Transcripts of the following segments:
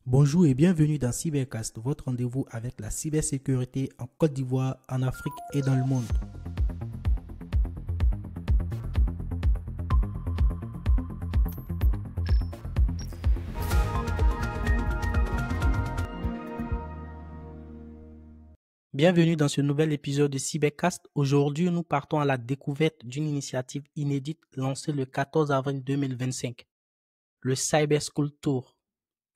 Bonjour et bienvenue dans Cybercast, votre rendez-vous avec la cybersécurité en Côte d'Ivoire, en Afrique et dans le monde. Bienvenue dans ce nouvel épisode de Cybercast. Aujourd'hui, nous partons à la découverte d'une initiative inédite lancée le 14 avril 2025, le Cyber School Tour.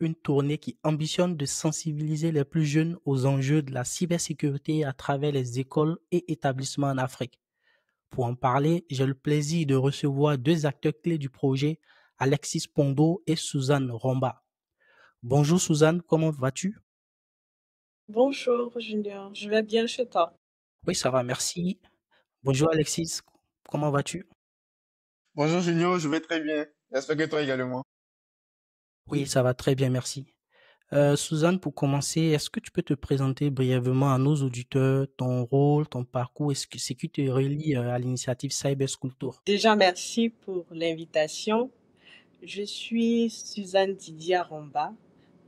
Une tournée qui ambitionne de sensibiliser les plus jeunes aux enjeux de la cybersécurité à travers les écoles et établissements en Afrique. Pour en parler, j'ai le plaisir de recevoir deux acteurs clés du projet, Alexis Pondo et Suzanne Romba. Bonjour Suzanne, comment vas-tu? Bonjour Junior, je vais bien chez toi. Oui, ça va, merci. Bonjour Alexis, comment vas-tu? Bonjour Junior, je vais très bien. J'espère que toi également. Oui, ça va très bien, merci. Suzanne, pour commencer, est-ce que tu peux te présenter brièvement à nos auditeurs ton rôle, ton parcours et ce qui te relie à l'initiative Cyber School Tour? Déjà, merci pour l'invitation. Je suis Suzanne Didier Romba.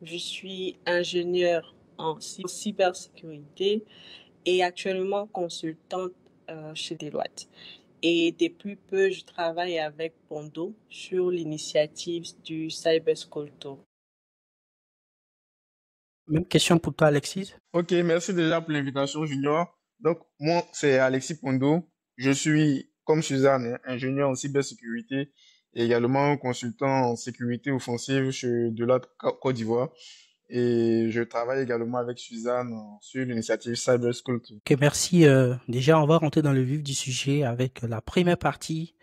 Je suis ingénieure en cybersécurité et actuellement consultante chez Deloitte. Et depuis peu, je travaille avec Pondo sur l'initiative du Cyber School Tour. Même question pour toi Alexis? Ok, merci déjà pour l'invitation Junior. Donc, moi, c'est Alexis Pondo. Je suis, comme Suzanne, ingénieur en cybersécurité et également consultant en sécurité offensive chez Deloitte Côte d'Ivoire. Et je travaille également avec Suzanne sur l'initiative Cyber School. Ok, merci. Déjà, on va rentrer dans le vif du sujet avec la première partie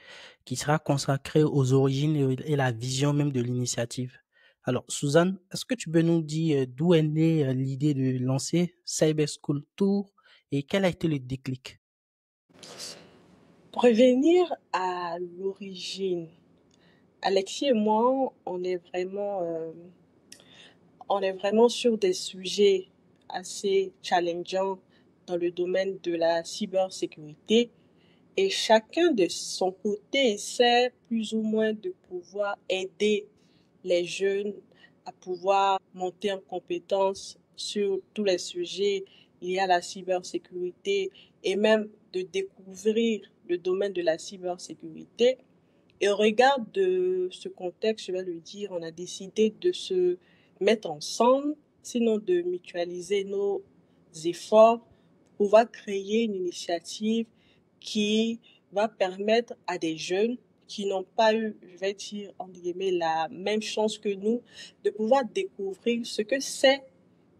qui sera consacrée aux origines et la vision même de l'initiative. Alors, Suzanne, est-ce que tu peux nous dire d'où est née l'idée de lancer Cyber School Tour et quel a été le déclic? Pour revenir à l'origine, Alexis et moi, on est vraiment sur des sujets assez challengeants dans le domaine de la cybersécurité et chacun de son côté essaie plus ou moins de pouvoir aider les jeunes à pouvoir monter en compétence sur tous les sujets liés à la cybersécurité et même de découvrir le domaine de la cybersécurité. Et au regard de ce contexte, je vais le dire, on a décidé de se mettre ensemble, sinon de mutualiser nos efforts pour pouvoir créer une initiative qui va permettre à des jeunes qui n'ont pas eu, je vais dire, entre guillemets, la même chance que nous, de pouvoir découvrir ce que c'est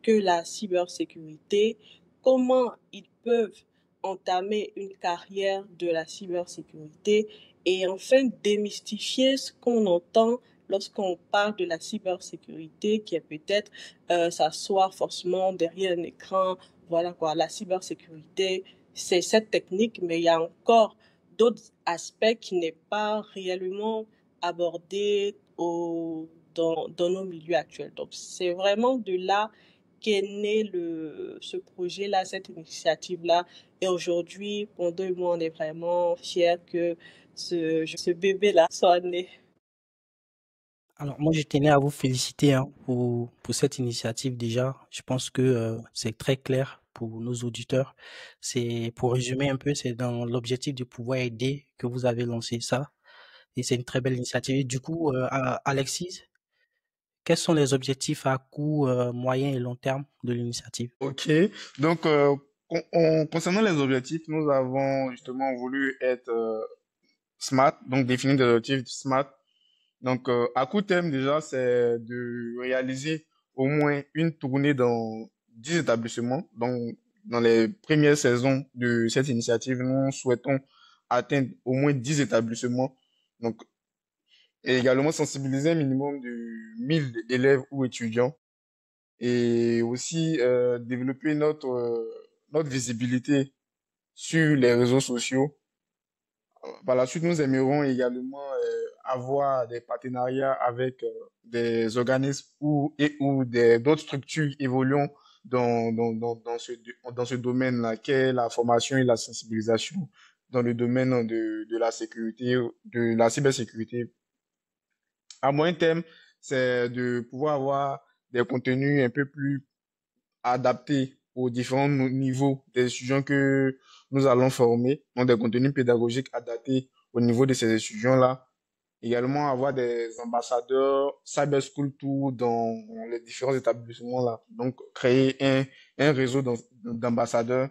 que la cybersécurité, comment ils peuvent entamer une carrière de la cybersécurité et enfin démystifier ce qu'on entend lorsqu'on parle de la cybersécurité, qui est peut-être s'asseoir forcément derrière un écran. Voilà quoi, la cybersécurité, c'est cette technique, mais il y a encore d'autres aspects qui n'est pas réellement abordé dans nos milieux actuels. Donc, c'est vraiment de là qu'est né ce projet-là, cette initiative-là. Et aujourd'hui, Pondo et moi, on est vraiment fiers que ce bébé-là soit né. Alors, moi, je tenais à vous féliciter pour cette initiative déjà. Je pense que c'est très clair pour nos auditeurs. C'est, pour résumer un peu, c'est dans l'objectif de pouvoir aider que vous avez lancé ça. Et c'est une très belle initiative. Et du coup, Alexis, quels sont les objectifs à court, moyen et long terme de l'initiative? Ok, donc concernant les objectifs, nous avons justement voulu être smart, donc définir des objectifs smart. Donc, à court terme, déjà, c'est de réaliser au moins une tournée dans 10 établissements. Donc, dans les premières saisons de cette initiative, nous souhaitons atteindre au moins 10 établissements. Donc, et également sensibiliser un minimum de 1000 élèves ou étudiants. Et aussi développer notre visibilité sur les réseaux sociaux. Par la suite, nous aimerions également avoir des partenariats avec des organismes ou d'autres structures évoluant dans ce domaine-là, qu'est la formation et la sensibilisation dans le domaine de la sécurité, de la cybersécurité. À moyen terme, c'est de pouvoir avoir des contenus un peu plus adaptés aux différents niveaux des étudiants que nous allons former, donc des contenus pédagogiques adaptés au niveau de ces étudiants-là. Également, avoir des ambassadeurs Cyber School Tour dans les différents établissements-là. Donc, créer un réseau d'ambassadeurs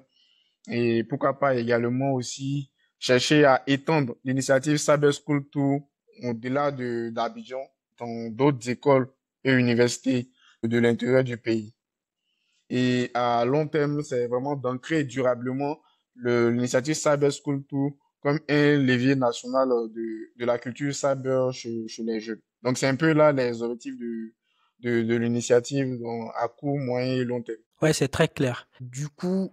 et pourquoi pas également aussi chercher à étendre l'initiative Cyber School Tour au-delà d'Abidjan dans d'autres écoles et universités de l'intérieur du pays. Et à long terme, c'est vraiment d'ancrer durablement l'initiative Cyber School Tour comme un levier national de la culture cyber chez les jeunes. Donc, c'est un peu là les objectifs de l'initiative à court, moyen et long terme. Ouais, c'est très clair. Du coup,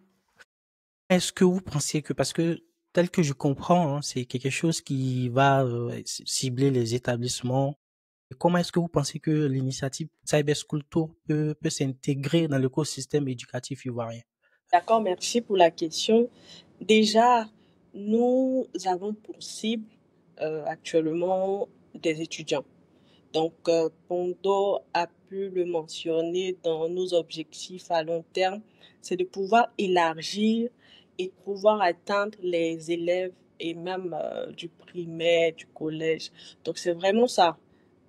est-ce que vous pensez que, parce que tel que je comprends, hein, c'est quelque chose qui va cibler les établissements. Comment est-ce que vous pensez que l'initiative Cyber School Tour peut s'intégrer dans l'écosystème éducatif ivoirien? D'accord, merci pour la question. Déjà, nous avons pour cible actuellement des étudiants. Donc, Pondo a pu le mentionner dans nos objectifs à long terme, c'est de pouvoir élargir et de pouvoir atteindre les élèves et même du primaire, du collège. Donc, c'est vraiment ça,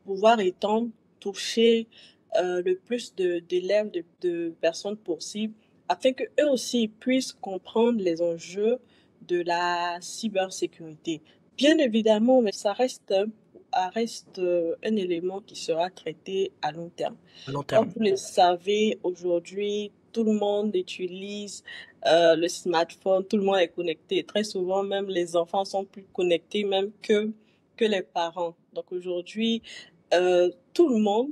pouvoir étendre, toucher le plus d'élèves, de personnes possible, afin que eux aussi puissent comprendre les enjeux de la cybersécurité. Bien évidemment, mais ça reste un élément qui sera traité à long terme. À long Comme terme. vous le savez, aujourd'hui, tout le monde utilise le smartphone, tout le monde est connecté. Très souvent, même les enfants sont plus connectés même que les parents. Donc aujourd'hui, tout le monde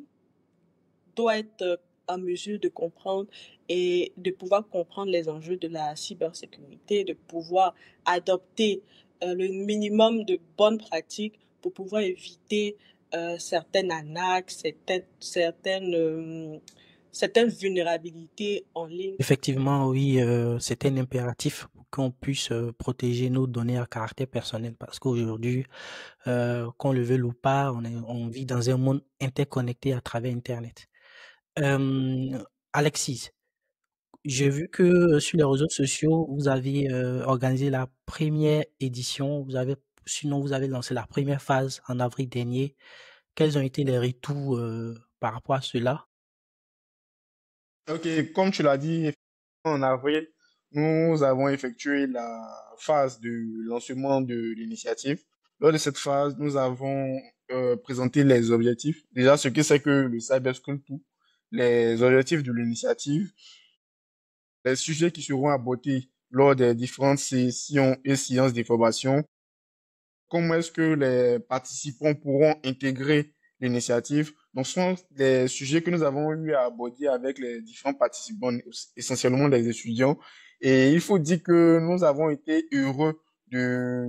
doit être en mesure de comprendre et de pouvoir comprendre les enjeux de la cybersécurité, de pouvoir adopter le minimum de bonnes pratiques pour pouvoir éviter certaines arnaques, certaines vulnérabilités en ligne. Effectivement, oui, c'est un impératif pour qu'on puisse protéger nos données à caractère personnel parce qu'aujourd'hui, qu'on le veuille ou pas, on vit dans un monde interconnecté à travers Internet. Euh, Alexis, j'ai vu que sur les réseaux sociaux, vous avez organisé la première édition, sinon vous avez lancé la première phase en avril dernier. Quels ont été les retours par rapport à cela? Ok, comme tu l'as dit, en avril, nous avons effectué la phase de lancement de l'initiative. Lors de cette phase, nous avons présenté les objectifs. Déjà, ce que c'est que le Cyber School Tour, les objectifs de l'initiative, les sujets qui seront abordés lors des différentes sessions et séances d'information, comment est-ce que les participants pourront intégrer l'initiative. Donc, ce sont des sujets que nous avons eu à aborder avec les différents participants, essentiellement les étudiants. Et il faut dire que nous avons été heureux de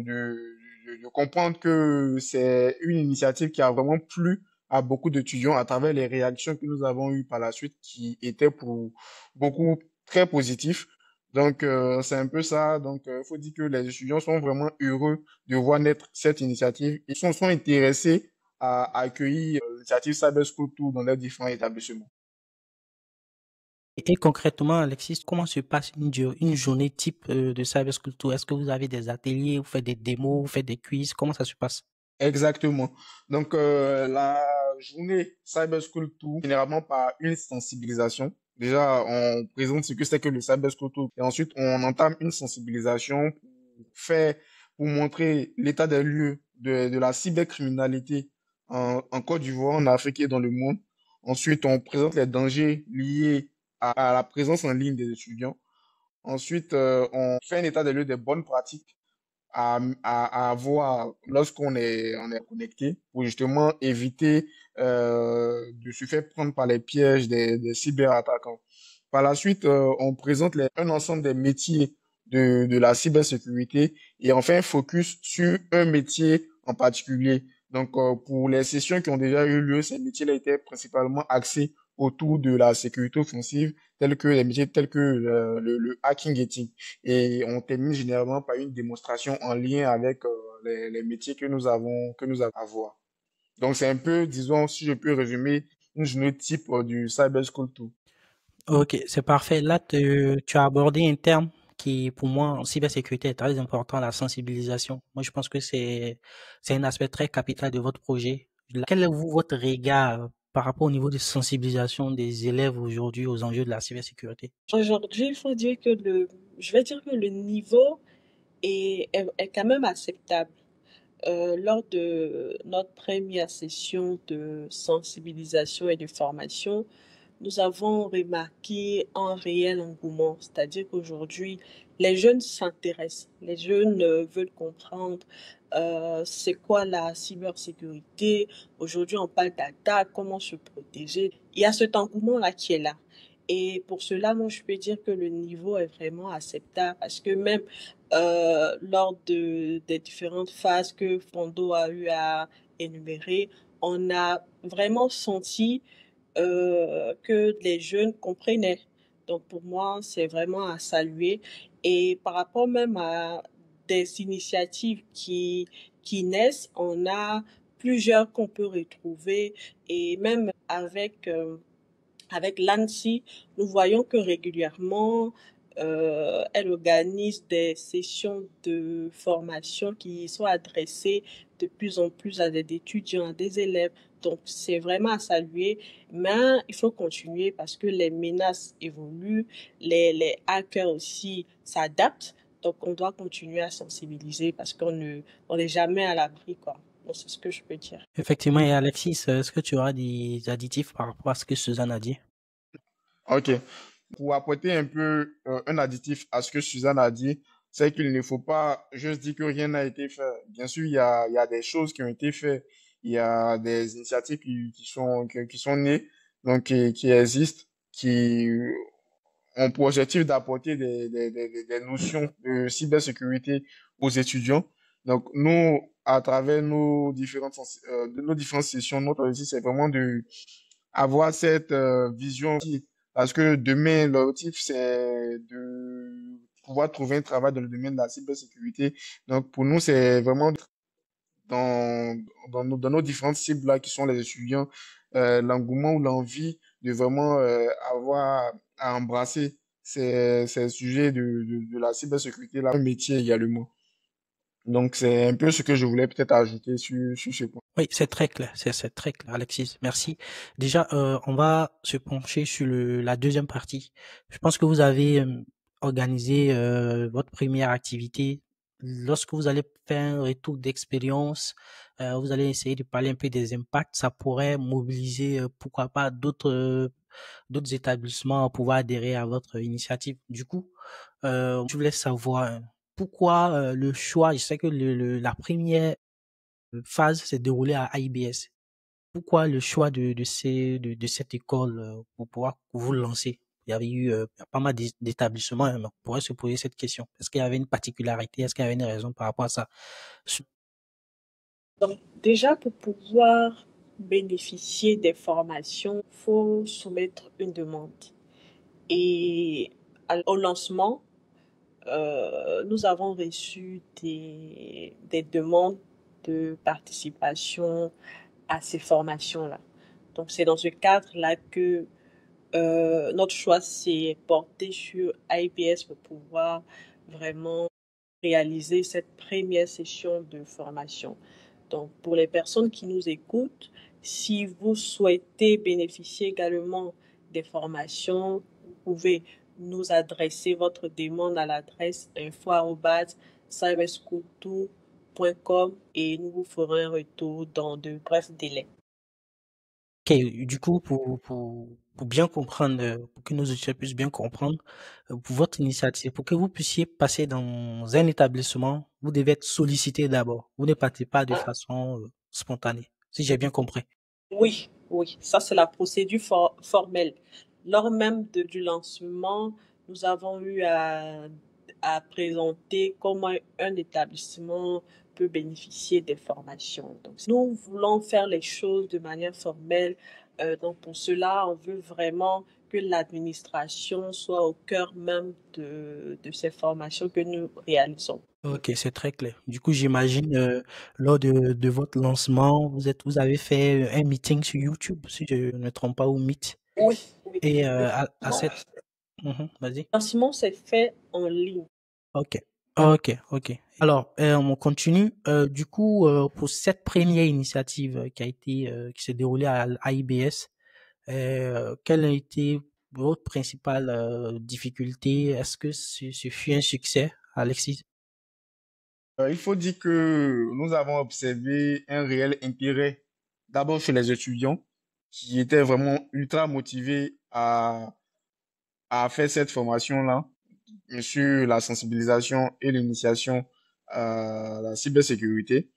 comprendre que c'est une initiative qui a vraiment plu à beaucoup d'étudiants à travers les réactions que nous avons eues par la suite qui étaient pour beaucoup très positifs. Donc, c'est un peu ça. Donc, il faut dire que les étudiants sont vraiment heureux de voir naître cette initiative. Ils sont intéressés à accueillir l'initiative Cyber School Tour dans les différents établissements. Et concrètement, Alexis, comment se passe une journée type de Cyber School Tour? Est-ce que vous avez des ateliers, vous faites des démos, vous faites des quiz? Comment ça se passe? Exactement. Donc, la journée Cyber School Tour, généralement par une sensibilisation. Déjà, on présente ce que c'est que le Cyber School Tour et ensuite on entame une sensibilisation pour montrer l'état des lieux de la cybercriminalité en Côte d'Ivoire, en Afrique et dans le monde. Ensuite, on présente les dangers liés à la présence en ligne des étudiants. Ensuite, on fait un état des lieux des bonnes pratiques à avoir on est connecté pour justement éviter de se faire prendre par les pièges des cyberattaquants. Par la suite, on présente un ensemble des métiers de la cybersécurité et on fait un focus sur un métier en particulier. Donc, pour les sessions qui ont déjà eu lieu, ces métiers-là étaient principalement axés autour de la sécurité offensive, tels que les métiers tels que le hacking éthique. Et on termine généralement par une démonstration en lien avec les métiers que nous avons à voir. Donc, c'est un peu, disons, si je peux résumer, une journée type du Cyber School Tour. Ok, c'est parfait. Là, tu as abordé un terme qui, pour moi, en cybersécurité, est très important, la sensibilisation. Moi, je pense que c'est un aspect très capital de votre projet. Quel est votre regard par rapport au niveau de sensibilisation des élèves aujourd'hui aux enjeux de la cybersécurité? Aujourd'hui, il faut dire que je vais dire que le niveau est quand même acceptable. Lors de notre première session de sensibilisation et de formation, nous avons remarqué un réel engouement, c'est-à-dire qu'aujourd'hui, les jeunes s'intéressent, les jeunes veulent comprendre c'est quoi la cybersécurité. Aujourd'hui, on parle d'attaque, comment se protéger. Il y a cet engouement-là qui est là. Et pour cela, moi, je peux dire que le niveau est vraiment acceptable parce que même lors des différentes phases que Fondo a eu à énumérer, on a vraiment senti que les jeunes comprenaient. Donc pour moi, c'est vraiment à saluer. Et par rapport même à des initiatives qui naissent, on a plusieurs qu'on peut retrouver et même avec l'ANSI, nous voyons que régulièrement, elle organise des sessions de formation qui sont adressées de plus en plus à des étudiants, à des élèves. Donc, c'est vraiment à saluer, mais il faut continuer parce que les menaces évoluent, les hackers aussi s'adaptent. Donc, on doit continuer à sensibiliser parce on n'est jamais à l'abri, quoi. Donc, c'est ce que je peux dire. Effectivement, et Alexis, est-ce que tu auras des additifs par rapport à ce que Suzanne a dit? Ok. Pour apporter un peu un additif à ce que Suzanne a dit, c'est qu'il ne faut pas juste dire que rien n'a été fait. Bien sûr, il y a des choses qui ont été faites. Il y a des initiatives qui sont nées, donc qui existent, qui ont pour objectif d'apporter des notions de cybersécurité aux étudiants. Donc, nous, à travers nos différentes sessions, notre objectif, c'est vraiment de avoir cette vision aussi. Parce que demain, l'objectif, c'est de pouvoir trouver un travail dans le domaine de la cybersécurité. Donc, pour nous, c'est vraiment dans nos différentes cibles là, qui sont les étudiants, l'engouement ou l'envie de vraiment avoir à embrasser ces sujets de la cybersécurité, là, un métier également. Donc, c'est un peu ce que je voulais peut-être ajouter sur ce point. Oui, c'est très clair, c'est très clair, Alexis. Merci. Déjà, on va se pencher sur la deuxième partie. Je pense que vous avez organisé votre première activité. Lorsque vous allez faire un retour d'expérience, vous allez essayer de parler un peu des impacts. Ça pourrait mobiliser, pourquoi pas, d'autres établissements à pouvoir adhérer à votre initiative. Du coup, je voulais savoir pourquoi le choix. Je sais que la première phase s'est déroulée à IBS. Pourquoi le choix de cette école pour pouvoir vous lancer? Il y avait eu pas mal d'établissements, hein, on pourrait se poser cette question. Est-ce qu'il y avait une particularité? Est-ce qu'il y avait une raison par rapport à ça? Donc, déjà, pour pouvoir bénéficier des formations, il faut soumettre une demande. Et au lancement, nous avons reçu des demandes de participation à ces formations-là. Donc, c'est dans ce cadre-là que notre choix s'est porté sur IPS pour pouvoir vraiment réaliser cette première session de formation. Donc, pour les personnes qui nous écoutent, si vous souhaitez bénéficier également des formations, vous pouvez nous adresser votre demande à l'adresse info@cyberschooltour.com et nous vous ferons un retour dans de brefs délais. Ok, du coup, pour bien comprendre, pour que nos auditeurs puissent bien comprendre, pour votre initiative, pour que vous puissiez passer dans un établissement, vous devez être sollicité d'abord. Vous ne partez pas de façon spontanée, si j'ai bien compris. Oui, oui, ça c'est la procédure formelle. Lors même du lancement, nous avons eu à présenter comment un établissement peut bénéficier des formations. Donc, nous voulons faire les choses de manière formelle Donc pour cela, on veut vraiment que l'administration soit au cœur même de ces formations que nous réalisons. Ok, c'est très clair. Du coup, j'imagine, lors de votre lancement, vous avez fait un meeting sur YouTube, si je ne me trompe pas, ou Meet. Oui, oui. Et Le à financement, cette... vas-y. financement s'est fait en ligne. Ok, ok. Alors, on continue. Du coup, pour cette première initiative qui s'est déroulée à IBS, quelle a été votre principale difficulté? Est-ce que ce fut un succès, Alexis? Il faut dire que nous avons observé un réel intérêt, d'abord chez les étudiants, qui étaient vraiment ultra motivés à faire cette formation-là, sur la sensibilisation et l'initiation à la cybersécurité.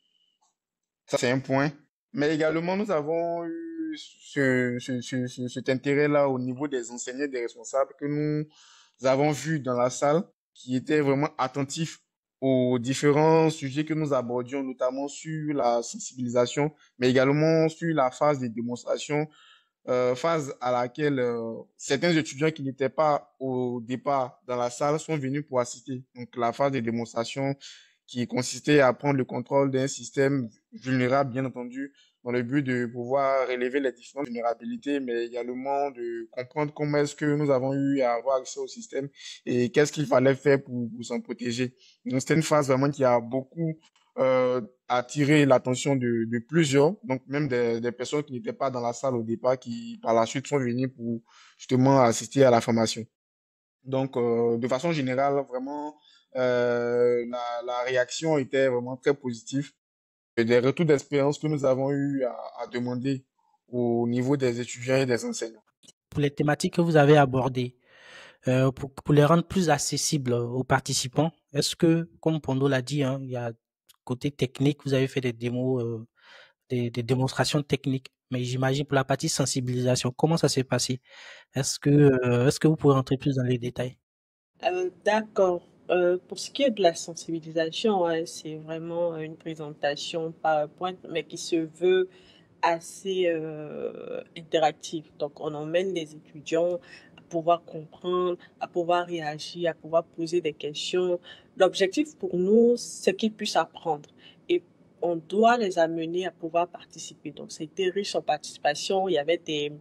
Ça, c'est un point. Mais également, nous avons eu cet intérêt-là au niveau des enseignants, des responsables que nous avons vus dans la salle, qui étaient vraiment attentifs aux différents sujets que nous abordions, notamment sur la sensibilisation, mais également sur la phase de démonstration, phase à laquelle certains étudiants qui n'étaient pas au départ dans la salle sont venus pour assister. Donc la phase de démonstration qui consistait à prendre le contrôle d'un système vulnérable, bien entendu, dans le but de pouvoir relever les différentes vulnérabilités, mais également de comprendre comment est-ce que nous avons eu à avoir accès au système et qu'est-ce qu'il fallait faire pour s'en protéger. Donc c'était une phase vraiment qui a beaucoup attiré l'attention de plusieurs, donc même des personnes qui n'étaient pas dans la salle au départ, qui par la suite sont venues pour justement assister à la formation. Donc, de façon générale, vraiment, la réaction était vraiment très positive. Et des retours d'expérience que nous avons eu à demander au niveau des étudiants et des enseignants. Pour les thématiques que vous avez abordées, pour les rendre plus accessibles aux participants, est-ce que, comme Pondo l'a dit, hein, il y a côté technique, vous avez fait des démos, des démonstrations techniques, mais j'imagine pour la partie sensibilisation, comment ça s'est passé? Est-ce que vous pouvez rentrer plus dans les détails? D'accord. Pour ce qui est de la sensibilisation, ouais, c'est vraiment une présentation PowerPoint, mais qui se veut assez interactive. Donc, on emmène les étudiants à pouvoir comprendre, à pouvoir réagir, à pouvoir poser des questions. L'objectif pour nous, c'est qu'ils puissent apprendre. Et on doit les amener à pouvoir participer. Donc, c'était riche en participation. Il y avait des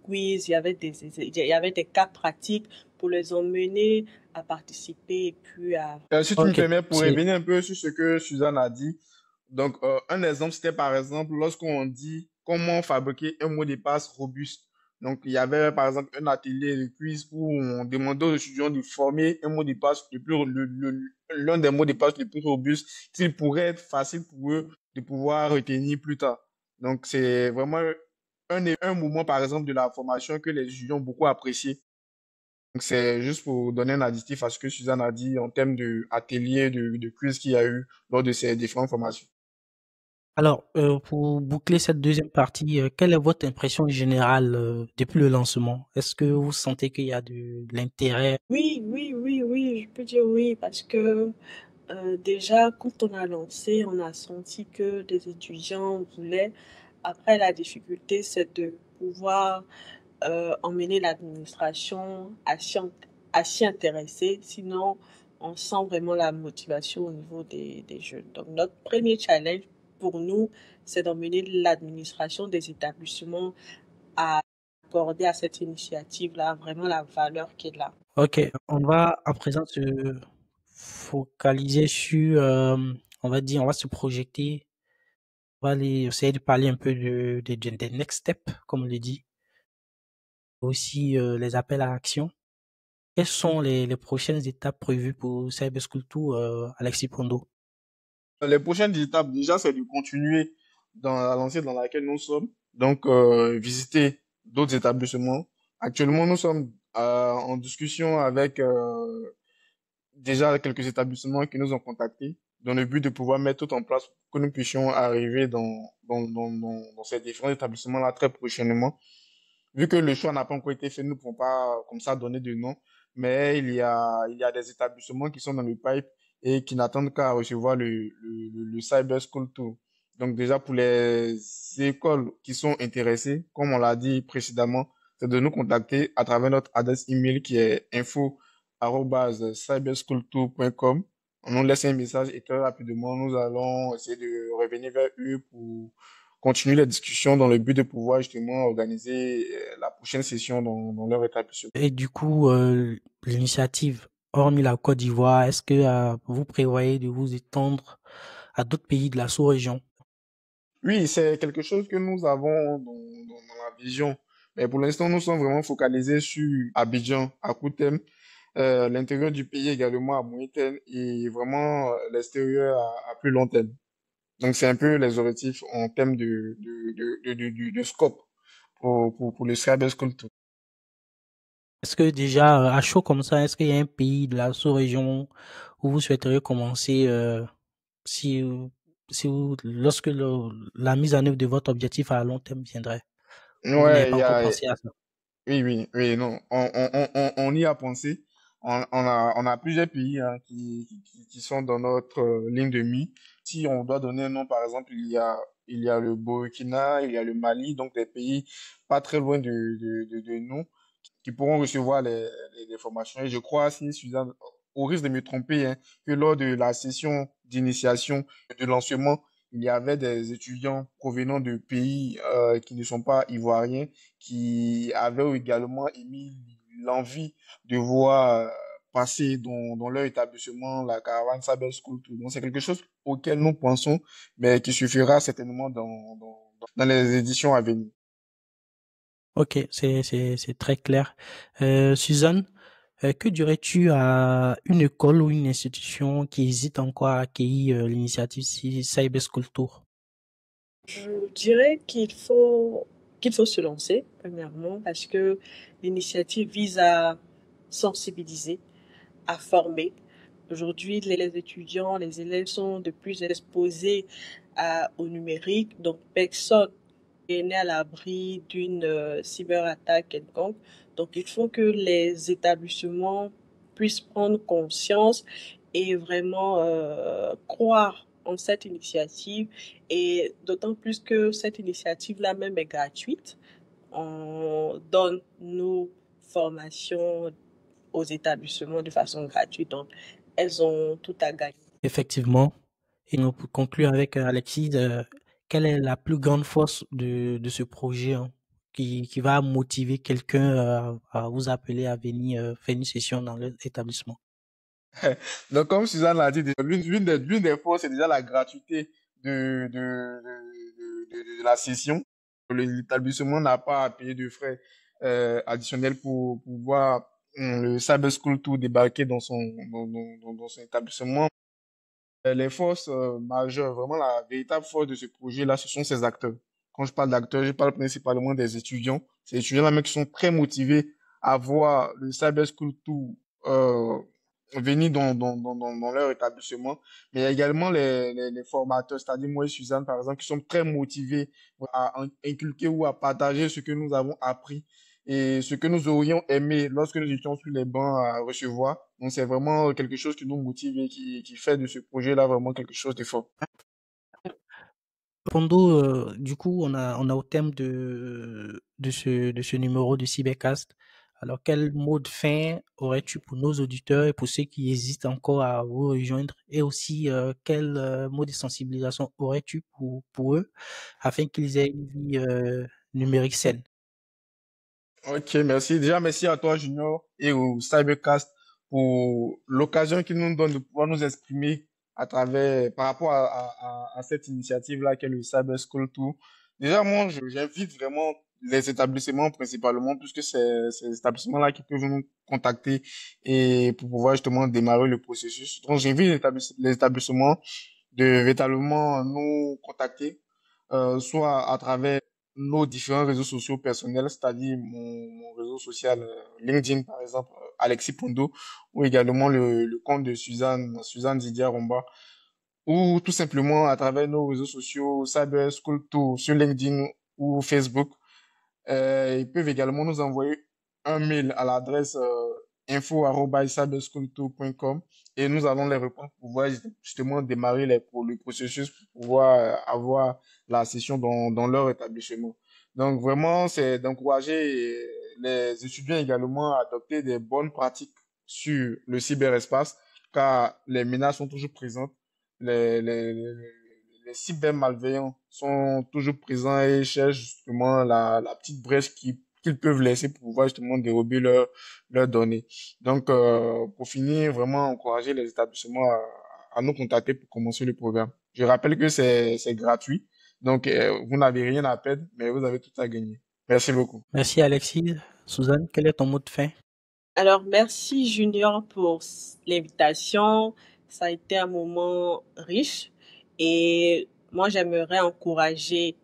quiz, il y avait des cas pratiques pour les emmener à participer et puis à... Si tu me Ok, permets, pour c'est revenir un peu sur ce que Suzanne a dit, donc un exemple, c'était par exemple lorsqu'on dit comment fabriquer un mot de passe robuste. Donc, il y avait par exemple un atelier de quiz où on demandait aux étudiants de former un mot de passe l'un des mots de passe les plus robustes qui pourrait être facile pour eux de pouvoir retenir plus tard. Donc, c'est vraiment un moment, par exemple, de la formation que les étudiants ont beaucoup apprécié. Donc, c'est juste pour donner un additif à ce que Suzanne a dit en termes de atelier, de quiz qu'il y a eu lors de ces différentes formations. alors, pour boucler cette deuxième partie, quelle est votre impression générale depuis le lancement? Est-ce que vous sentez qu'il y a de l'intérêt? Oui, je peux dire oui, parce que déjà, quand on a lancé, on a senti que les étudiants voulaient. Après, la difficulté, c'est de pouvoir emmener l'administration à s'y intéresser. Sinon, on sent vraiment la motivation au niveau des jeunes. Donc, notre premier challenge pour nous, c'est d'emmener l'administration des établissements à accorder à cette initiative-là vraiment la valeur qui est là. Ok, on va à présent se focaliser sur, on va dire, on va se projeter, on va aller essayer de parler un peu des next steps, comme on le dit, aussi les appels à action. Quelles sont les prochaines étapes prévues pour Cyber School Tour, Alexis Pondo? Les prochaines étapes, déjà, c'est de continuer dans la lancée dans laquelle nous sommes. Donc, visiter d'autres établissements. Actuellement, nous sommes en discussion avec déjà quelques établissements qui nous ont contactés dans le but de pouvoir mettre tout en place pour que nous puissions arriver dans ces différents établissements-là très prochainement. Vu que le choix n'a pas encore été fait, nous ne pouvons pas comme ça donner de nom, mais il y a des établissements qui sont dans le pipe et qui n'attendent qu'à recevoir le Cyber School Tour. Donc déjà pour les écoles qui sont intéressées, comme on l'a dit précédemment, c'est de nous contacter à travers notre adresse email qui est info@cyberschooltour.com. On nous laisse un message et très rapidement, nous allons essayer de revenir vers eux pour continuer les discussions dans le but de pouvoir justement organiser la prochaine session dans leur établissement. Et du coup, l'initiative, hormis la Côte d'Ivoire, est-ce que vous prévoyez de vous étendre à d'autres pays de la sous-région? Oui, c'est quelque chose que nous avons dans la vision. Mais pour l'instant, nous sommes vraiment focalisés sur Abidjan, à court terme, l'intérieur du pays également à moyen terme et vraiment l'extérieur à plus long terme. Donc, c'est un peu les objectifs en termes de scope pour le Cyber School Tour. Est-ce que déjà, à chaud comme ça, est-ce qu'il y a un pays de la sous-région où vous souhaiteriez commencer si, lorsque la mise en œuvre de votre objectif à long terme viendrait? Ou vous n'avez Ouais, pas encore pensé à ça? oui, non. On y a pensé. On a plusieurs pays hein, qui sont dans notre ligne de mire. Si on doit donner un nom, par exemple, il y a le Burkina, il y a le Mali, donc des pays pas très loin de nous qui pourront recevoir les formations. Et je crois, si Suzanne, au risque de me tromper, hein, que lors de la session d'initiation, de lancement, il y avait des étudiants provenant de pays qui ne sont pas ivoiriens, qui avaient également émis l'envie de voir passer dans leur établissement la caravane Cyber School Tour. Donc, c'est quelque chose auquel nous pensons, mais qui suffira certainement dans les éditions à venir. Ok, c'est très clair. Suzanne, que dirais-tu à une école ou une institution qui hésite encore à accueillir l'initiative Cyber School Tour? Je dirais qu'il faut se lancer, premièrement, parce que l'initiative vise à sensibiliser, à former. Aujourd'hui, les étudiants, les élèves sont de plus exposés au numérique, donc personne n'est à l'abri d'une cyberattaque quelconque. Donc, il faut que les établissements puissent prendre conscience et vraiment croire en cette initiative, et d'autant plus que cette initiative-là même est gratuite. On donne nos formations aux établissements de façon gratuite, donc elles ont tout à gagner. Effectivement. Et nous pour conclure avec Alexis, quelle est la plus grande force de ce projet hein, qui va motiver quelqu'un à vous appeler à venir faire une session dans l'établissement? Donc, comme Suzanne l'a dit, l'une des forces, c'est déjà la gratuité de la session. L'établissement n'a pas à payer de frais additionnels pour pouvoir le Cyber School Tour débarquer dans son établissement. Les forces majeures, vraiment la véritable force de ce projet-là, ce sont ces acteurs. Quand je parle d'acteurs, je parle principalement des étudiants. Ces étudiants-là, même qui sont très motivés à voir le Cyber School Tour euh, venir dans leur établissement. Mais il y a également les formateurs, c'est-à-dire moi et Suzanne, par exemple, qui sont très motivés à inculquer ou à partager ce que nous avons appris et ce que nous aurions aimé lorsque nous étions sur les bancs à recevoir. Donc, c'est vraiment quelque chose qui nous motive et qui fait de ce projet-là vraiment quelque chose de fort. Pondo, du coup, on a au thème de ce numéro du Cybercast. Alors, quel mot de fin aurais-tu pour nos auditeurs et pour ceux qui hésitent encore à vous rejoindre? Et aussi, quel mot de sensibilisation aurais-tu pour eux afin qu'ils aient une vie numérique saine? Ok, merci. Déjà, merci à toi, Junior, et au Cybercast pour l'occasion qu'ils nous donnent de pouvoir nous exprimer par rapport à cette initiative-là qu'est le Cyber School Tour. Déjà, moi, j'invite vraiment les établissements principalement, puisque c'est ces établissements-là qui peuvent nous contacter et pour pouvoir justement démarrer le processus. Donc, j'invite les établissements de véritablement nous contacter, soit à travers nos différents réseaux sociaux personnels, c'est-à-dire mon réseau social LinkedIn, par exemple, Alexis Pondo, ou également le compte de Suzanne Didier Romba, ou tout simplement à travers nos réseaux sociaux Cyber School Tour sur LinkedIn ou Facebook. Ils peuvent également nous envoyer un mail à l'adresse info@cyberschooltour.com et nous allons les répondre pour pouvoir justement démarrer le processus pour pouvoir avoir la session dans leur établissement. Donc vraiment, c'est d'encourager les étudiants également à adopter des bonnes pratiques sur le cyberespace, car les menaces sont toujours présentes, les cybermalveillants sont toujours présents et cherchent justement la petite brèche qu'ils peuvent laisser pour pouvoir justement dérober leurs données. Donc, pour finir, vraiment encourager les établissements à nous contacter pour commencer le programme. Je rappelle que c'est gratuit, donc vous n'avez rien à perdre, mais vous avez tout à gagner. Merci beaucoup. Merci Alexis. Suzanne, quel est ton mot de fin? Alors, merci Junior pour l'invitation. Ça a été un moment riche et moi, j'aimerais encourager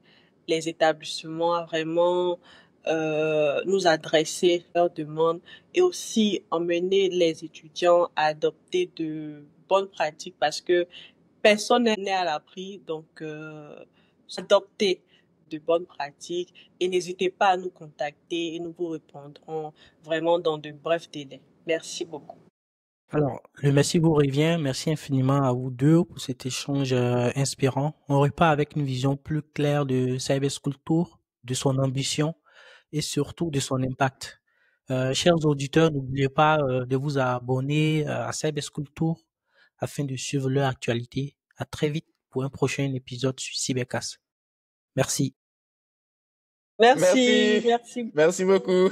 les établissements à vraiment nous adresser leurs demandes et aussi emmener les étudiants à adopter de bonnes pratiques parce que personne n'est à l'abri. Donc, adopter de bonnes pratiques et n'hésitez pas à nous contacter et nous vous répondrons vraiment dans de brefs délais. Merci beaucoup. Alors, le merci vous revient. Merci infiniment à vous deux pour cet échange inspirant. On repart avec une vision plus claire de Cyber School Tour, de son ambition et surtout de son impact. Chers auditeurs, n'oubliez pas de vous abonner à Cyber School Tour afin de suivre leur actualité. À très vite pour un prochain épisode sur Cybercast. Merci. Merci. Merci beaucoup.